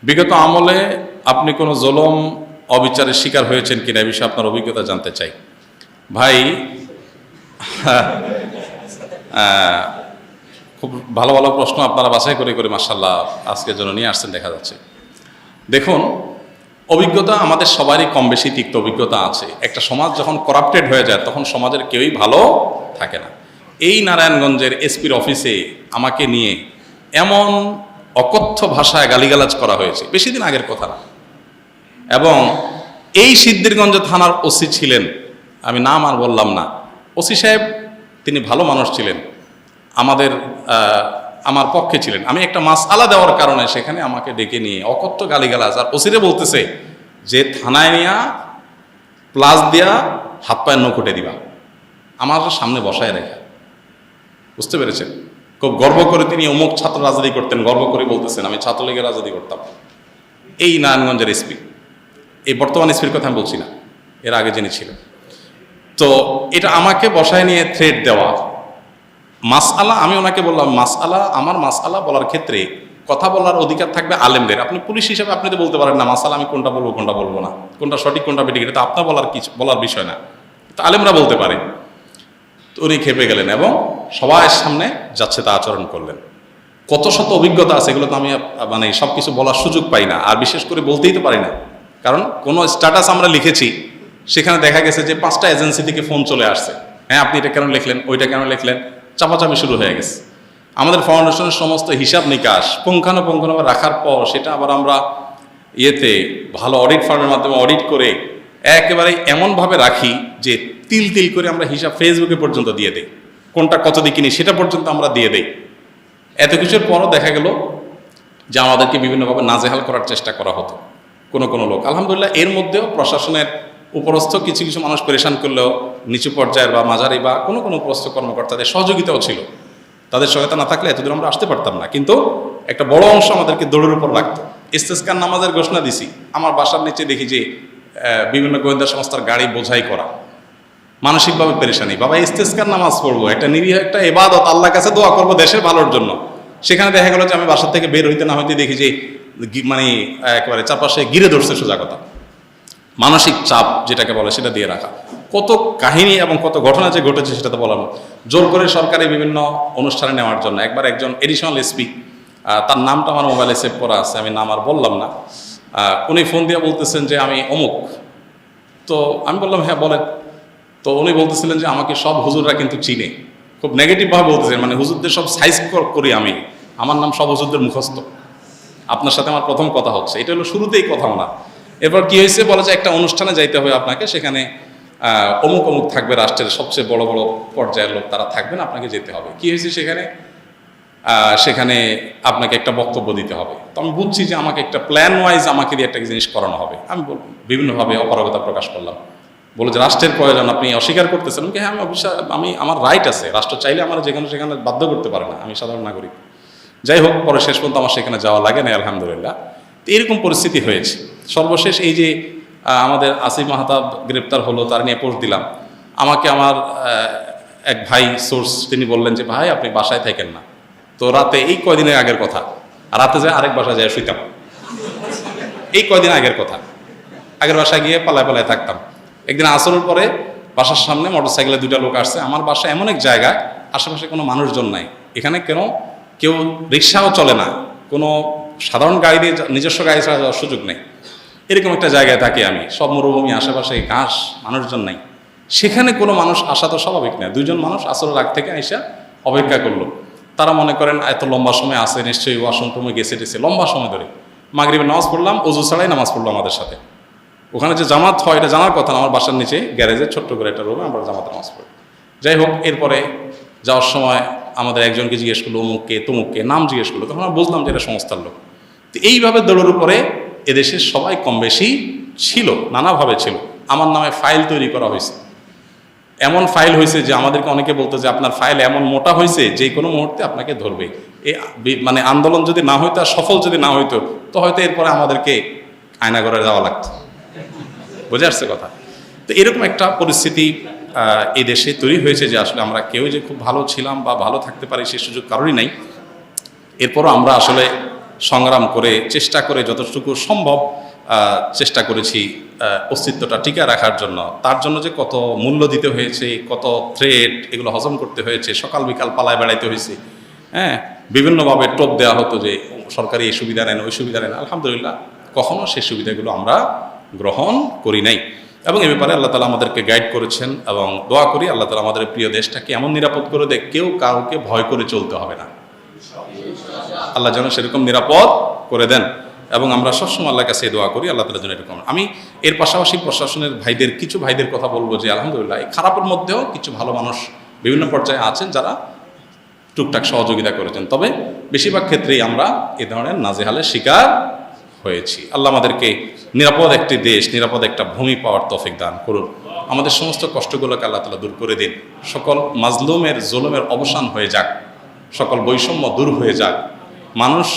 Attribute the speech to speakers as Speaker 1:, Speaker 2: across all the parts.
Speaker 1: বিগত আমলে আপনি কোনো জুলুম অবিচারের শিকার হয়েছেন কিনা এই বিষয়ে আপনার অভিজ্ঞতা জানতে চাই। ভাই, খুব ভালো ভালো প্রশ্ন আপনারা বাছাই করে করে মাশাআল্লাহ আজকের জন্য নিয়ে আসছেন দেখা যাচ্ছে। দেখুন, অভিজ্ঞতা আমাদের সবারই কম বেশি তিক্ত অভিজ্ঞতা আছে। একটা সমাজ যখন করাপ্টেড হয়ে যায় তখন সমাজের কেউই ভালো থাকে না। এই নারায়ণগঞ্জের এসপির অফিসে আমাকে নিয়ে এমন অকথ্য ভাষায় গালিগালাজ করা হয়েছে, বেশি দিন আগের কথা না। এবং এই সিদ্ধিরগঞ্জ থানার ওসি ছিলেন, আমি নাম আর বললাম না, ওসি সাহেব তিনি ভালো মানুষ ছিলেন, আমার পক্ষে ছিলেন। আমি একটা মাসআলা দেওয়ার কারণে সেখানে আমাকে ডেকে নিয়ে অকথ্য গালিগালাজ, আর ওসিরে বলতেছে যে থানায় নিয়া প্লাস দিয়া হাত পায়ের নখুটে দিবা, আমার সামনে বসায় রেখা। বুঝতে পেরেছেন? খুব গর্ব করে তিনি অমুক ছাত্র রাজনীতি করতেন, গর্ব করে বলতেছেন আমি ছাত্রলীগের রাজনীতি করতাম। এই নারায়ণগঞ্জের এসপি, এই বর্তমান এসপির কথা আমি বলছি না, এর আগে যিনি ছিলেন। তো এটা আমাকে বসায় নিয়ে থ্রেট দেওয়া মাসআলা, আমি ওনাকে বললাম মাসআলা, আমার মাসআলা বলার ক্ষেত্রে কথা বলার অধিকার থাকবে আলেমদের। আপনি পুলিশ হিসেবে আপনি তো বলতে পারেন না মাসআলা আমি কোনটা বলবো কোনটা বলবো না, কোনটা সঠিক কোনটা বেঠিক, এটা তো আপনার বলার বিষয় না, তো আলেমরা বলতে পারে। তো উনি খেপে গেলেন এবং সবার সামনে যাচ্ছে তা আচরণ করলেন। কত শত অভিজ্ঞতা আছে, এগুলো তো আমি মানে সব কিছু বলার সুযোগ পাই না, আর বিশেষ করে বলতেই তো পারি না। কারণ কোনো স্ট্যাটাস আমরা লিখেছি, সেখানে দেখা গেছে যে 5টা এজেন্সি থেকে ফোন চলে আসছে, হ্যাঁ আপনি এটা কেন লিখলেন, ওইটা কেন লিখলেন, চাপাচাপি শুরু হয়ে গেছে। আমাদের ফাউন্ডেশনের সমস্ত হিসাব নিকাশ পুঙ্খানুপুঙ্খভাবে রাখার পর সেটা আবার আমরা ভালো অডিট ফার্মের মাধ্যমে অডিট করে একেবারে এমনভাবে রাখি যে তিল তিল করে আমরা হিসাব ফেসবুকে পর্যন্ত দিয়ে দেই, কোনটা কত দিয়ে কিনি সেটা পর্যন্ত আমরা দিয়ে দেই। এত কিছুর পরও দেখা গেল যে আমাদেরকে বিভিন্নভাবে নাজেহাল করার চেষ্টা করা হতো কোনো কোনো লোক। আলহামদুলিল্লাহ এর মধ্যেও প্রশাসনের উপরস্থ কিছু কিছু মানুষ পরেশান করলেও নিচু পর্যায়ের বা মাঝারি বা কোনো কোনো উপরস্থ কর্মকর্তাদের সহযোগিতাও ছিল। তাদের সহায়তা না থাকলে এতদূর আমরা আসতে পারতাম না। কিন্তু একটা বড় অংশ আমাদেরকে দৌড়ের উপর রাখতো। ইস্তেসকার নামাজের ঘোষণা দিছি, আমার বাসার নিচে দেখি যে বিভিন্ন গোয়েন্দা সংস্থার গাড়ি বোঝাই করা, মানসিকভাবে পেরেশানি। বাবা ইস্তেসকার নামাজ পড়বো, একটা নিরীহ একটা ইবাদত, আল্লাহর কাছে দোয়া করবো দেশের ভালোর জন্য। সেখানে দেখা গেল যে আমি বাসার থেকে বের হইতে না হইতে দেখি যে মানে একেবারে চারপাশে ঘিরে ধরছে, সোজা কথা। মানসিক চাপ যেটাকে বলে সেটা দিয়ে রাখা। কত কাহিনী এবং কত ঘটনা যে ঘটেছে সেটা তো বলার, জোর করে সরকারি বিভিন্ন অনুষ্ঠানে নেওয়ার জন্য। একবার একজন এডিশনাল এসপি, তার নামটা আমার মোবাইলে সেভ করা আছে, আমি নাম আর বললাম না, উনি ফোন দিয়ে বলতেছেন যে আমি অমুক। তো আমি বললাম হ্যাঁ বলেন। তো উনি বলতেছিলেন যে আমাকে সব হুজুররা কিন্তু চিনে, খুব নেগেটিভভাবে বলতেছেন, মানে হুজুরদের সব সাইজ করি আমি, আমার নাম সব হুজুরদের মুখস্থ, আপনার সাথে আমার প্রথম কথা হচ্ছে। এটা হলো শুরুতেই কথা না। এরপর কি হয়েছে বলে যে একটা অনুষ্ঠানে যাইতে হবে আপনাকে, সেখানে অমুক অমুক থাকবে, রাষ্ট্রের সবচেয়ে বড় বড় পর্যায়ের লোক তারা থাকবেন, আপনাকে যেতে হবে। কি হয়েছে সেখানে আপনাকে একটা বক্তব্য দিতে হবে। তো আমি বুঝছি যে আমাকে একটা প্ল্যান ওয়াইজ আমাকে দিয়ে একটা জিনিস করানো হবে। আমি বিভিন্নভাবে অপারগতা প্রকাশ করলাম, বলে যে রাষ্ট্রের প্রয়োজন আপনি অস্বীকার করতেছেন। হ্যাঁ আমি আমার রাইট আছে, রাষ্ট্র চাইলে আমার যেখানে সেখানে বাধ্য করতে পারে না, আমি সাধারণ নাগরিক। যাই হোক, পরে শেষ পর্যন্ত আমার সেখানে যাওয়া লাগে না আলহামদুলিল্লাহ। তো এরকম পরিস্থিতি হয়েছে। সর্বশেষ এই যে আমাদের আসিফ মাহতাব গ্রেপ্তার হলো, তার নিয়ে পোস্ট দিলাম। আমাকে আমার এক ভাই সোর্স তিনি বললেন যে ভাই আপনি বাসায় থাকেন না। তো রাতে, এই কয়দিনের আগের কথা, রাতে যায় আরেক বাসায় যায় শুইতাম। এই কয়দিন আগের কথা, আগের বাসায় গিয়ে পালায় পালায় থাকতাম। একদিন আসরের পরে বাসার সামনে মোটরসাইকেলে 2টা লোক আসছে। আমার বাসা এমন এক জায়গায় আশেপাশে কোনো মানুষজন নাই, এখানে কেউ রিক্সাও চলে না, কোনো সাধারণ গাড়ি দিয়ে নিজস্ব গাড়ি ছাড়া যাওয়ার সুযোগ নেই। এরকম একটা জায়গায় থাকি আমি, সব মরুভূমি, আশেপাশে ঘাস, মানুষজন নাই। সেখানে কোনো মানুষ আসা তো স্বাভাবিক না। 2জন মানুষ আসরের আগ থেকে আইসা অপেক্ষা করলো। তারা মনে করেন এত লম্বা সময় আসে, নিশ্চয়ই ওয়াশরুমে গেছে লম্বা সময় ধরে। মাগরিবের নামাজ পড়লাম, ওযু ছাড়াই নামাজ পড়লো আমাদের সাথে। ওখানে যে জামাত হয় এটা জানার কথা না, আমার বাসার নিচে গ্যারেজে ছোট্ট করে একটা রুমে আমরা জামাতে নামাজ পড়ি। যাই হোক, এরপরে যাওয়ার সময় আমাদের একজনকে জিজ্ঞেস করলো অমুককে তমুককে, নাম জিজ্ঞেস করলো, তখন আমরা বুঝলাম যে এটা সংস্থার লোক। তো এইভাবে দৌড়ের উপরে এদেশের সবাই কম বেশি ছিল, নানাভাবে ছিল। আমার নামে ফাইল তৈরি করা হয়েছে, এমন ফাইল হয়েছে যে আমাদেরকে অনেকে বলতো যে আপনার ফাইল এমন মোটা হয়েছে যে কোনো মুহূর্তে আপনাকে ধরবে। মানে আন্দোলন যদি না হইতো, সফল যদি না হইতো, তো হয়তো এরপরে আমাদেরকে আয়নাঘরে যাওয়া লাগতো। বুঝে আসছে কথা? তো এরকম একটা পরিস্থিতি এই দেশে তৈরি হয়েছে যে আসলে আমরা কেউ যে খুব ভালো ছিলাম বা ভালো থাকতে পারি সে সুযোগ কারোরই নাই। এরপরও আমরা আসলে সংগ্রাম করে চেষ্টা করে যতটুকু সম্ভব চেষ্টা করেছি অস্তিত্বটা টিকে রাখার জন্য। তার জন্য যে কত মূল্য দিতে হয়েছে, কত থ্রেট, এগুলো হজম করতে হয়েছে, সকাল বিকাল পালায় বেড়াইতে হয়েছে, হ্যাঁ, বিভিন্নভাবে টোপ দেওয়া হতো যে সরকারি এই সুবিধা নেন, ওই সুবিধা নেন। আলহামদুলিল্লাহ কখনো সেই সুবিধাগুলো আমরা গ্রহণ করি নাই, এবং এ ব্যাপারে আল্লাহ তালা আমাদেরকে গাইড করেছেন। এবং দোয়া করি আল্লাহ তালা আমাদের প্রিয় দেশটাকে এমন নিরাপদ করে দেয়, কেউ কাউকে ভয় করে চলতে হবে না। আল্লাহ যেন সেরকম নিরাপদ করে দেন, এবং আমরা সবসময় আল্লাহর কাছে দোয়া করি আল্লাহ তালা যেন এরকম। আমি এর পাশাপাশি প্রশাসনের কিছু ভাইদের কথা বলবো যে আলহামদুলিল্লাহ এই খারাপের মধ্যেও কিছু ভালো মানুষ বিভিন্ন পর্যায়ে আছেন যারা টুকটাক সহযোগিতা করেছেন। তবে বেশিরভাগ ক্ষেত্রেই আমরা এ ধরনের নাজেহালের শিকার হয়েছি। আল্লাহ আমাদেরকে নিরাপদ একটি দেশ, নিরাপদ একটা ভূমি পাওয়ার তৌফিক দান করুন। আমাদের সমস্ত কষ্টগুলোকে আল্লাহ তাআলা দূর করে দিন। সকল মাজলুমের জুলুমের অবসান হয়ে যাক, সকল বৈষম্য দূর হয়ে যাক। মানুষ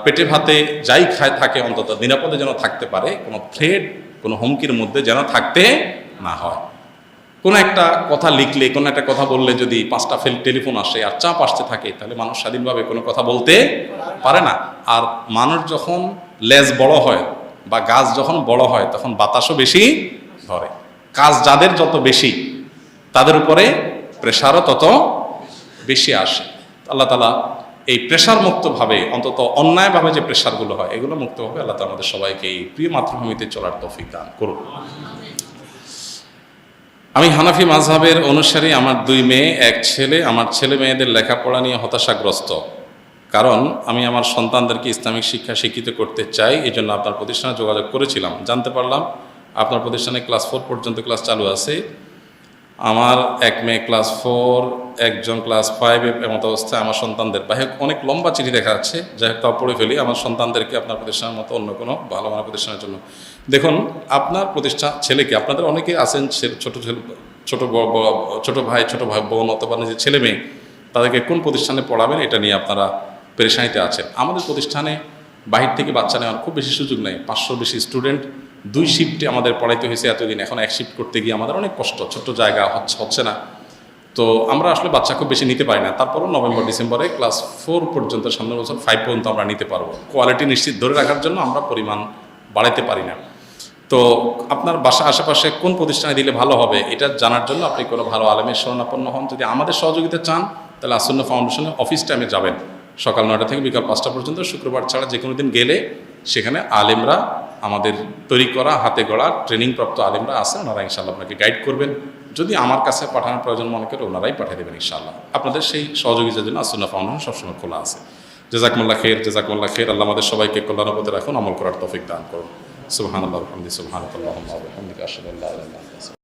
Speaker 1: পেটে ভাতে যাই খায় থাকে অন্তত নিরাপদে যেন থাকতে পারে, কোনো থ্রেড, কোনো হুমকির মধ্যে যেন থাকতে না হয়। কোনো একটা কথা লিখলে, কোনো একটা কথা বললে যদি 5টা টেলিফোন আসে আর চাপ আসতে থাকে, তাহলে মানুষ স্বাধীনভাবে কোনো কথা বলতে পারে না। আর মানুষ যখন লেজ বড় হয় বা গাছ যখন বড় হয় তখন বাতাসও বেশি ধরে। কাজ যাদের যত বেশি তাদের উপরে প্রেশারও তত বেশি আসে। আল্লাহ তাআলা এই প্রেশার মুক্তভাবে, অন্তত অন্যায়ভাবে যে প্রেশারগুলো হয় এগুলো মুক্তভাবে আল্লাহ তাআলা আমাদের সবাইকে এই প্রিয় মাতৃভূমিতে চলার তৌফিক দান করুন। আমি হানাফি মাযহাবের অনুসারী। আমার 2 মেয়ে, 1 ছেলে। আমার ছেলে মেয়েদের লেখাপড়া নিয়ে হতাশাগ্রস্ত, কারণ আমি আমার সন্তানদেরকে ইসলামিক শিক্ষা শিক্ষিত করতে চাই। এই জন্য আপনার প্রতিষ্ঠানে যোগাযোগ করেছিলাম। জানতে পারলাম আপনার প্রতিষ্ঠানে ক্লাস 4 পর্যন্ত ক্লাস চালু আছে। আমার 1 মেয়ে ক্লাস 4, একজন ক্লাস 5 এমত অবস্থায় আমার সন্তানদের। যাই হোক, অনেক লম্বা চিঠি দেখা যাচ্ছে, যাই হোক তাও পড়ে ফেলি। আমার সন্তানদেরকে আপনার প্রতিষ্ঠানের মতো অন্য কোনো ভালো মানের প্রতিষ্ঠানের জন্য দেখুন। আপনার প্রতিষ্ঠান ছেলেকে, আপনাদের অনেকেই আছেন ছোট ভাই বোন অথবা নিজের ছেলে মেয়ে, তাদেরকে কোন প্রতিষ্ঠানে পড়াবেন এটা নিয়ে আপনারা পেরেশানিতে আছেন। আমাদের প্রতিষ্ঠানে বাহির থেকে বাচ্চা নেওয়ার খুব বেশি সুযোগ নেই। 500 বেশি স্টুডেন্ট, 2 শিফটে আমাদের পড়াইতে হয়েছে এতদিন। এখন 1 শিফট করতে গিয়ে আমাদের অনেক কষ্ট, ছোট্ট জায়গা হচ্ছে না। তো আমরা আসলে বাচ্চা খুব বেশি নিতে পারি না। তারপরও নভেম্বর ডিসেম্বরে ক্লাস 4 পর্যন্ত, সামনের বছর 5 পর্যন্ত আমরা নিতে পারবো। কোয়ালিটি নিশ্চিত ধরে রাখার জন্য আমরা পরিমাণ বাড়াইতে পারি না। তো আপনার বাসা আশেপাশে কোন প্রতিষ্ঠানে দিলে ভালো হবে এটা জানার জন্য আপনি কোনো ভালো আলেমের শরণাপন্ন হন। যদি আমাদের সহযোগিতা চান তাহলে আসন্ন ফাউন্ডেশনের অফিস টাইমে যাবেন, সকাল 9টা থেকে বিকাল 5টা পর্যন্ত। শুক্রবার ছাড়া যে কোনো দিন গেলে সেখানে আলেমরা, আমাদের তৈরি করা হাতে গড়া ট্রেনিংপ্রাপ্ত আলেমরা আছেন, ওনারা ইনশাআল্লাহ আপনাকে গাইড করবেন। যদি আমার কাছে পাঠানোর প্রয়োজন মনে করে ওনারাই পাঠিয়ে দেবেন ইনশাআল্লাহ। আপনাদের সেই সহযোগিতার জন্য আসন্ন ফাউন্ডেশন সবসময় খোলা আছে। জাযাকুমুল্লাহ খের। আল্লাহ আমাদের সবাইকে কল্যাণের পথে রাখুন, আমল করার তৌফিক দান করুন। সুবহানাল্লাহ ওয়া বিহামদিহি, সুবহানাকাল্লাহুম্মা ওয়া বিহামদিকা, আশহাদু আল্লা ইলাহা ইল্লা আনতা।